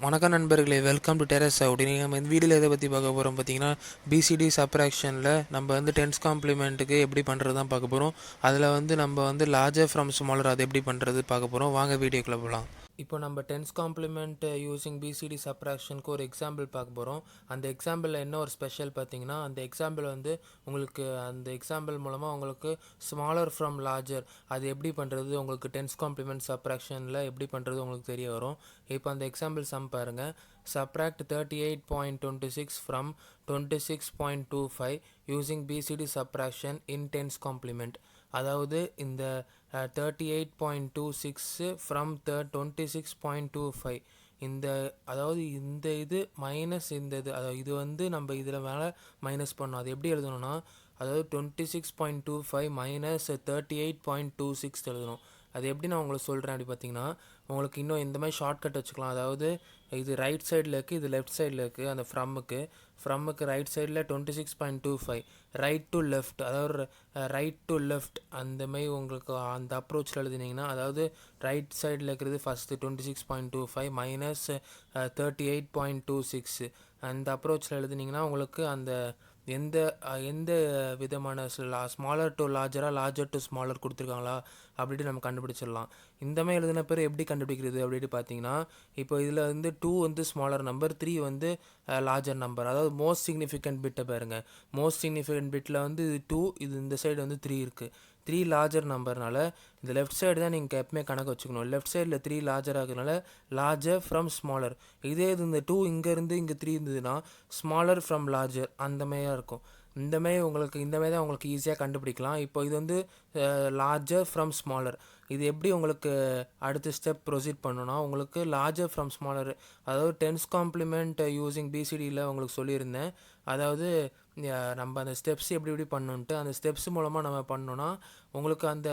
வணக்கம் நண்பர்களே, welcome to terraceout. இன்றைக்கி நம்ம இந்த வீடியோவில் எதை பற்றி பார்க்க போகிறோம் பார்த்தீங்கன்னா, பிசிடி சப்ராக்ஷனில் நம்ம வந்து டென்ஸ் காம்ப்ளிமெண்ட்டுக்கு எப்படி பண்ணுறது தான் பார்க்க போகிறோம். அதில் வந்து நம்ம வந்து லார்ஜர் ஃப்ரம் ஸ்மாலர் அதை எப்படி பண்ணுறது பார்க்க போகிறோம். வாங்க வீடியோக்குள்ளே போகலாம். இப்போ நம்ம டென்ஸ் காம்ப்ளிமெண்ட் யூஸிங் பிசிடி சப்ராக்ஷனுக்கு ஒரு எக்ஸாம்பிள் பார்க்க போகிறோம். அந்த எக்ஸாம்பிளில் என்ன ஒரு ஸ்பெஷல் பார்த்தீங்கன்னா, அந்த எக்ஸாம்பிள் வந்து உங்களுக்கு அந்த எக்ஸாம்பிள் மூலமாக உங்களுக்கு ஸ்மாலர் ஃப்ரம் லார்ஜர் அது எப்படி பண்ணுறது, உங்களுக்கு டென்ஸ் காம்ப்ளிமெண்ட் சப்ராக்ஷனில் எப்படி பண்ணுறது உங்களுக்கு தெரிய வரும். இப்போ அந்த எக்ஸாம்பிள் சம் பாருங்கள். Subtract 38.26 from 26.25 using BCD subtraction in tens complement. அதாவது இந்த 38.26 from 26.25 இந்த அதாவது இந்த இது மைனஸ் இந்த இது, அதாவது இது வந்து நம்ம இதில் மேலே மைனஸ் பண்ணோம். அது எப்படி எழுதணும்னா, அதாவது 26.25 மைனஸ் 38.26 எழுதணும். அது எப்படி நான் உங்களுக்கு சொல்கிறேன் அப்படி பார்த்தீங்கன்னா, உங்களுக்கு இன்னும் இந்த மாதிரி ஷார்ட்கட் வச்சுக்கலாம். அதாவது இது ரைட் சைடில் இருக்குது, இது லெஃப்ட் சைடில் இருக்குது. அந்த ஃப்ரம்முக்கு ரைட் சைடில் 26.25 ரைட் டு லெஃப்ட், அதாவது ரைட் டு லெஃப்ட் அந்த மாதிரி உங்களுக்கு அந்த அப்ரோச்சில் எழுதினீங்கன்னா, அதாவது ரைட் சைடில் இருக்கிறது ஃபஸ்ட்டு 26.25 மைனஸ் 38.26 அந்த அப்ரோச்சில் எழுதினீங்கன்னா உங்களுக்கு அந்த எந்த விதமான ஸ்மாலர் டு லார்ஜராக லார்ஜர் டு ஸ்மாலர் கொடுத்துருக்காங்களா அப்படின்ட்டு நம்ம கண்டுபிடிச்சிடலாம். இந்த மாதிரி எழுதின பேர் எப்படி கண்டுபிடிக்கிறது அப்படின்ட்டு பார்த்தீங்கன்னா, இப்போ இதில் வந்து 2 வந்து ஸ்மாலர் நம்பர், 3 வந்து லார்ஜர் நம்பர். அதாவது மோஸ்ட் சிக்னிஃபிகண்ட் பிட்டை பாருங்கள். மோஸ்ட் சிக்னிஃபிகண்ட் பிட்டில் வந்து இது 2, இது இந்த சைடு வந்து 3 இருக்குது. 3 லார்ஜர் நம்பர்னால இந்த லெஃப்ட் சைடு தான் நீங்கள் எப்பவுமே கணக்கு வச்சுக்கணும். லெஃப்ட் சைடில் 3 லார்ஜர் ஆகுறதுனால லார்ஜர் ஃப்ரம் ஸ்மாலர். இதே இது இந்த 2 இங்கேருந்து இங்கே 3 இருந்ததுன்னா ஸ்மாலர் ஃப்ரம் லார்ஜர் அந்த மாதிரியாக இருக்கும். இந்தமாரி தான் உங்களுக்கு ஈஸியாக கண்டுபிடிக்கலாம். இப்போ இது வந்து லார்ஜர் ஃப்ரம் ஸ்மாலர். இது எப்படி உங்களுக்கு அடுத்த ஸ்டெப் ப்ரொசீட் பண்ணணும்னா, உங்களுக்கு லார்ஜர் ஃப்ரம் ஸ்மாலர், அதாவது டென்ஸ் காம்ப்ளிமெண்ட் யூஸிங் பிசிடியில் உங்களுக்கு சொல்லியிருந்தேன். அதாவது நம்ம அந்த ஸ்டெப்ஸ் எப்படி பண்ணணுன்ட்டு அந்த ஸ்டெப்ஸ் மூலமாக நம்ம பண்ணோன்னா உங்களுக்கு அந்த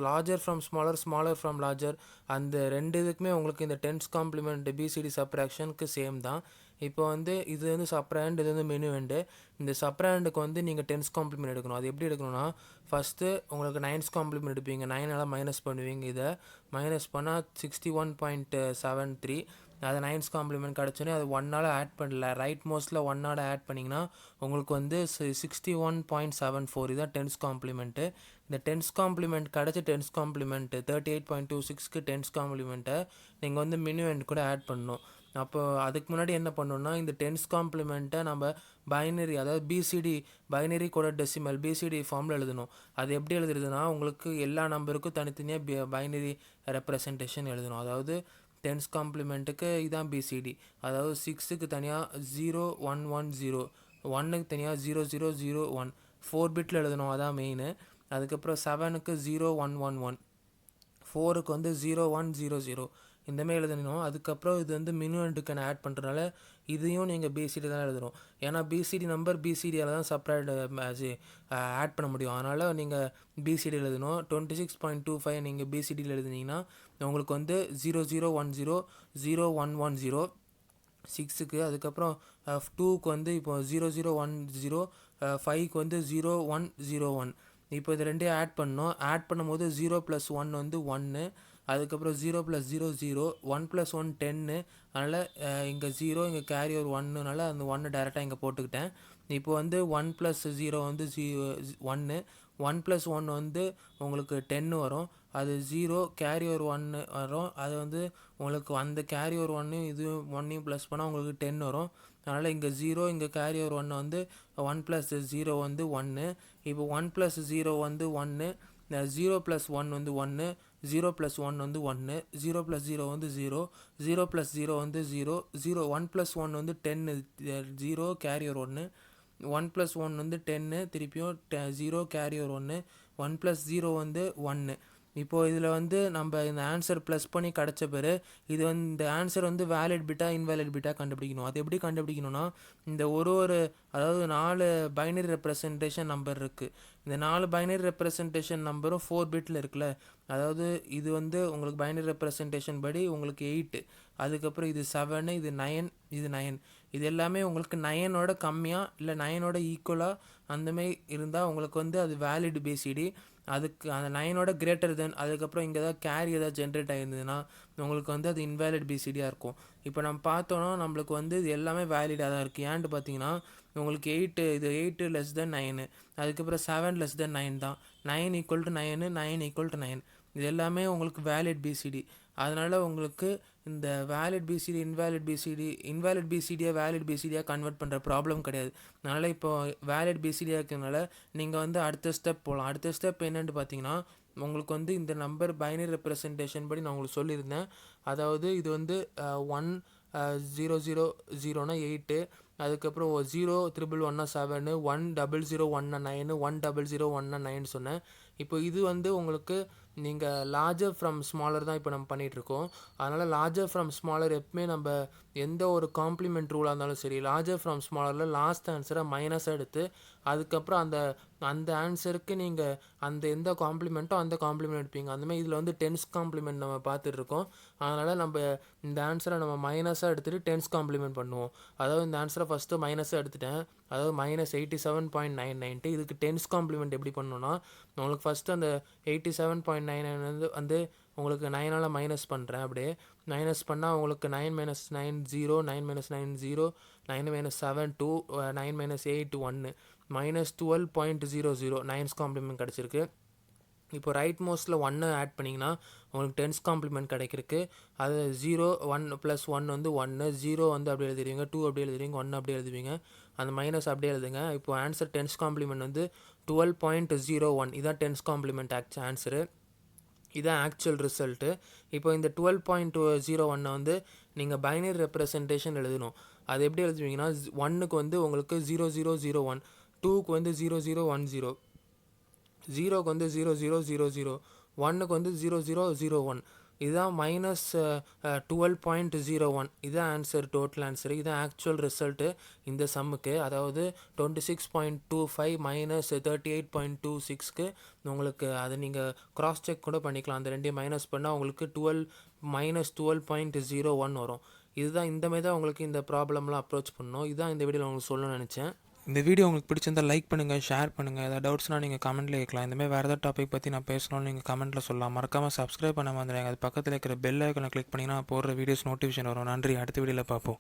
larger from smaller, smaller from larger அந்த ரெண்டு இதுக்குமே உங்களுக்கு இந்த டென்ஸ் காம்ப்ளிமெண்ட் பிசிடி சப்ராக்ஷனுக்கு சேம் தான். இப்போ வந்து இது வந்து சப்ராண்ட், இது வந்து மெனுவெண்டு. இந்த சப்ராண்டுக்கு வந்து நீங்கள் டென்ஸ் காம்ப்ளிமெண்ட் எடுக்கணும். அது எப்படி எடுக்கணும்னா, ஃபஸ்ட்டு உங்களுக்கு 9's காம்ப்ளிமெண்ட் எடுப்பீங்க. 9 மைனஸ் பண்ணுவீங்க. இதை மைனஸ் பண்ணால் 61.73. அதை 9's காம்ப்ளிமெண்ட் கிடச்சோன்னே அது 1 ஆட் பண்ணல, ரைட் மோஸ்ட்டில் 1 ஆட் பண்ணிங்கன்னா உங்களுக்கு வந்து 61.74. இதுதான் டென்ஸ் காம்ப்ளிமெண்ட்டு. இந்த டென்ஸ் காம்ப்ளிமெண்ட் கிடச்ச டென்ஸ் காம்ப்ளிமெண்ட்டு 38.26க்கு டென்ஸ் காம்ப்ளிமெண்ட்டை நீங்கள் வந்து மினிவெண்ட் கூட ஆட் பண்ணணும். அப்போ அதுக்கு முன்னாடி என்ன பண்ணணும்னா, இந்த டென்ஸ் காம்ப்ளிமெண்ட்டை நம்ம பைனரி, அதாவது பிசிடி பைனரி கூட டெசிமல் பிசிடி ஃபார்மில் எழுதணும். அது எப்படி எழுதுறதுன்னா, உங்களுக்கு எல்லா நம்பருக்கும் தனித்தனியாக பைனரி ரெப்ரசன்டேஷன் எழுதணும். அதாவது டென்ஸ் காம்ப்ளிமெண்ட்டுக்கு இதான் பிசிடி. அதாவது 6க்கு தனியாக 0110, 1க்கு தனியாக 0001 4 பிட்டில் எழுதணும். அதான் மெயின். அதுக்கப்புறம் 7க்கு 0111, 4க்கு வந்து 0100 இந்தமாதிரி எழுதணும். அதுக்கப்புறம் இது வந்து மினிவெண்ட்டுக்கு ஆட் பண்ணுறதுனால இதையும் நீங்கள் பிசிடி தான் எழுதணும். ஏன்னா பிசிடி நம்பர் பிசிடியால் தான் செப்பரேட் ஆட் பண்ண முடியும். அதனால் நீங்கள் பிசிடி எழுதணும். 26.25 நீங்கள் பிசிடியில் எழுதுனீங்கன்னா உங்களுக்கு வந்து 0010, 0110 6க்கு. அதுக்கப்புறம் 2க்கு வந்து இப்போ 0010, 5க்கு வந்து 0101. இப்போ இது ரெண்டையும் ஆட் பண்ணோம். ஆட் பண்ணும்போது 0 + 1 வந்து 1, அதுக்கப்புறம் 0 + 0 0, 1 + 1 10. அதனால் இங்கே 0, இங்கே கேரி ஒரு 1னால அந்த 1 டேரெக்டாக இங்கே போட்டுக்கிட்டேன். இப்போ வந்து 1 + 0 வந்து 1, 1 + 1 வந்து உங்களுக்கு 10 வரும். அது 0 கேரி ஒரு 1 வரும். அது வந்து உங்களுக்கு அந்த கேரி ஒரு 1 இது 1 ப்ளஸ் பண்ணால் உங்களுக்கு 10 வரும். அதனால் இங்கே 0, இங்கே கேரி ஒரு 1 வந்து 1 + 0 வந்து 1. இப்போ 1 + 0 வந்து 1, 0 + 1 வந்து 1, 0 + 1 வந்து 1, 0 + 0 வந்து 0, 0 + 0 வந்து 0, 1 + 1 வந்து 10, 0 கேரி ஒரு 1, 1 + 1 வந்து 10, திருப்பியும் 0 கேரி ஒரு 1, 1 + 0 வந்து 1. இப்போது இதில் வந்து நம்ம இந்த ஆன்சர் ப்ளஸ் பண்ணி கிடச்ச பேர் இது வந்து இந்த ஆன்சர் வந்து வேலிட் பிட்டா இன்வேலிட் பிட்டா கண்டுபிடிக்கணும். அது எப்படி கண்டுபிடிக்கணும்னா, இந்த ஒரு அதாவது 4 பைனரி ரெப்ரசன்டேஷன் நம்பர் இருக்குது. இந்த 4 பைனரி ரெப்ரசன்டேஷன் நம்பரும் 4 பிட்டில் இருக்குல்ல, அதாவது இது வந்து உங்களுக்கு பைனரி ரெப்ரசன்டேஷன் படி உங்களுக்கு 8, அதுக்கப்புறம் இது 7, இது 9, இது 9. இது எல்லாமே உங்களுக்கு 9ஓட கம்மியாக இல்லை 9ஓட ஈக்குவலாக அந்தமாரி இருந்தால் உங்களுக்கு வந்து அது வேலிட் பிசிடி. அதுக்கு அந்த 9ஓட கிரேட்டர் தென் அதுக்கப்புறம் இங்கே ஏதாவது கேரி ஏதாவது ஜென்ரேட் ஆகிருந்ததுன்னா உங்களுக்கு வந்து அது இன்வேலிட் பிசிடியாக இருக்கும். இப்போ நம்ம பார்த்தோன்னா நம்மளுக்கு வந்து இது எல்லாமே வேலிடாக தான் இருக்குது. ஏன்ட்டு பார்த்தீங்கன்னா உங்களுக்கு 8 லெஸ் தென் 9, அதுக்கப்புறம் 7 லெஸ் தென் 9 தான், 9 ஈக்குவல் டு 9, 9 ஈக்குவல் டு 9, இது எல்லாமே உங்களுக்கு வேலிட் பிசிடி. அதனால் உங்களுக்கு இந்த வேலிட் பிசிடி இன்வேலிட் பிசிடியை வேலிட் பிசிடியாக கன்வெர்ட் பண்ணுற ப்ராப்ளம் கிடையாது. அதனால் இப்போ வேலிட் பிசிடியாக இருக்கிறதுனால நீங்கள் வந்து அடுத்த ஸ்டெப் போகலாம். அடுத்த ஸ்டெப் என்னென்னு பார்த்தீங்கன்னா உங்களுக்கு வந்து இந்த நம்பர் பைனரி ரெப்ரசன்டேஷன் படி நான் உங்களுக்கு சொல்லியிருந்தேன். அதாவது இது வந்து 1 0 0 0னா 8, அதுக்கப்புறம் 0 1 1 7, 1 0 0 1 9, 1 0 0 1 9 சொன்னேன். இப்போ இது வந்து உங்களுக்கு நீங்கள் லார்ஜர் ஃப்ரம் ஸ்மாலர் தான் இப்போ நம்ம பண்ணிகிட்ருக்கோம். அதனால் லார்ஜர் ஃப்ரம் ஸ்மாலர் எப்பவுமே நம்ம எந்த ஒரு காம்ப்ளிமெண்ட் ரூலாக இருந்தாலும் சரி, லார்ஜர் ஃப்ரம் ஸ்மாலரில் லாஸ்ட் ஆன்சரை மைனஸாக எடுத்து அதுக்கப்புறம் அந்த ஆன்சருக்கு நீங்கள் அந்த எந்த காம்ப்ளிமெண்ட்டோ அந்த காம்ப்ளிமெண்ட் எடுப்பீங்க. அந்தமாதிரி இதில் வந்து 10's காம்ப்ளிமெண்ட் நம்ம பார்த்துட்ருக்கோம். அதனால் நம்ம இந்த ஆன்சரை நம்ம மைனஸாக எடுத்துகிட்டு 10's காம்ப்ளிமெண்ட் பண்ணுவோம். அதாவது இந்த ஆன்சரை ஃபஸ்ட்டு மைனஸாக எடுத்துட்டேன், அதாவது -87.992. இதுக்கு 10's காம்ப்ளிமெண்ட் எப்படி பண்ணணும்னா உங்களுக்கு ஃபஸ்ட்டு அந்த 87.99 வந்து உங்களுக்கு 9ஆல் மைனஸ் பண்ணுறேன். அப்படியே மைனஸ் பண்ணால் உங்களுக்கு 9 - 9 0, 9 - 9 0, 9 - 7 2, 9 - 8 1, -12.00 9's காம்ப்ளிமெண்ட் கிடச்சிருக்கு. இப்போ ரைட் மோஸ்ட்டில் 1 ஆட் பண்ணிங்கன்னா உங்களுக்கு 10's காம்ப்ளிமெண்ட் கிடைக்கிறதுக்கு அது 0 1 + 1 வந்து 1, 0 வந்து அப்படி எழுதிடுவீங்க, 2 அப்படி எழுதுவீங்க, 1 அப்படி எழுதுவீங்க, அந்த மைனஸ் அப்படியே எழுதுங்க. இப்போ ஆன்சர் 10's காம்ப்ளிமெண்ட் வந்து 12.01. இதான் 10's காம்ப்ளிமெண்ட் ஆன்சரு, இதான் ஆக்சுவல் ரிசல்ட்டு. இப்போ இந்த 12.01 வந்து நீங்கள் பைனரி ரெப்ரசன்டேஷன் எழுதணும். அது எப்படி எழுதுவீங்கன்னா 1க்கு வந்து உங்களுக்கு 0001, 2க்கு வந்து 0010, 0க்கு வந்து 0000, 1க்கு வந்து 0001. இதுதான் -12.01. இதுதான் ஆன்சர், டோட்டல் ஆன்சர், இதுதான் ஆக்சுவல் ரிசல்ட்டு இந்த சம்முக்கு. அதாவது 26.25 - 38.26க்கு உங்களுக்கு அது நீங்கள் க்ராஸ் செக் கூட பண்ணிக்கலாம். அந்த ரெண்டையும் மைனஸ் பண்ணால் உங்களுக்கு -12.01 வரும். இதுதான் இந்தமாரி தான் உங்களுக்கு இந்த ப்ராப்ளம்லாம் அப்ரோச் பண்ணணும். இதுதான் இந்த வீடியோவில் உங்களுக்கு சொல்லணும்னு நினச்சேன். இந்த வீடியோ உங்களுக்கு பிடிச்சிருந்தால் லைக் பண்ணுங்கள், ஷேர் பண்ணுங்கள். ஏதாவது டவுட்ஸ்னால் நீங்கள் கமெண்ட்டில் கேட்கலாம். இந்தமாதிரி வேறு ஏதாவது டாபிக் பற்றி நான் பேசணும்னு நீங்கள் கமெண்ட்டில் சொல்லலாம். மறக்காமல் சப்ஸ்கிரைப் பண்ண வந்துடுங்க. அது பக்கத்தில் இருக்கிற பெல் ஐக்கனை கிளிக் பண்ணிங்கன்னா போடுற வீடியோஸ் நோட்டிஃபிகேஷன் வரும். நன்றி, அடுத்த வீடியோவில் பார்ப்போம்.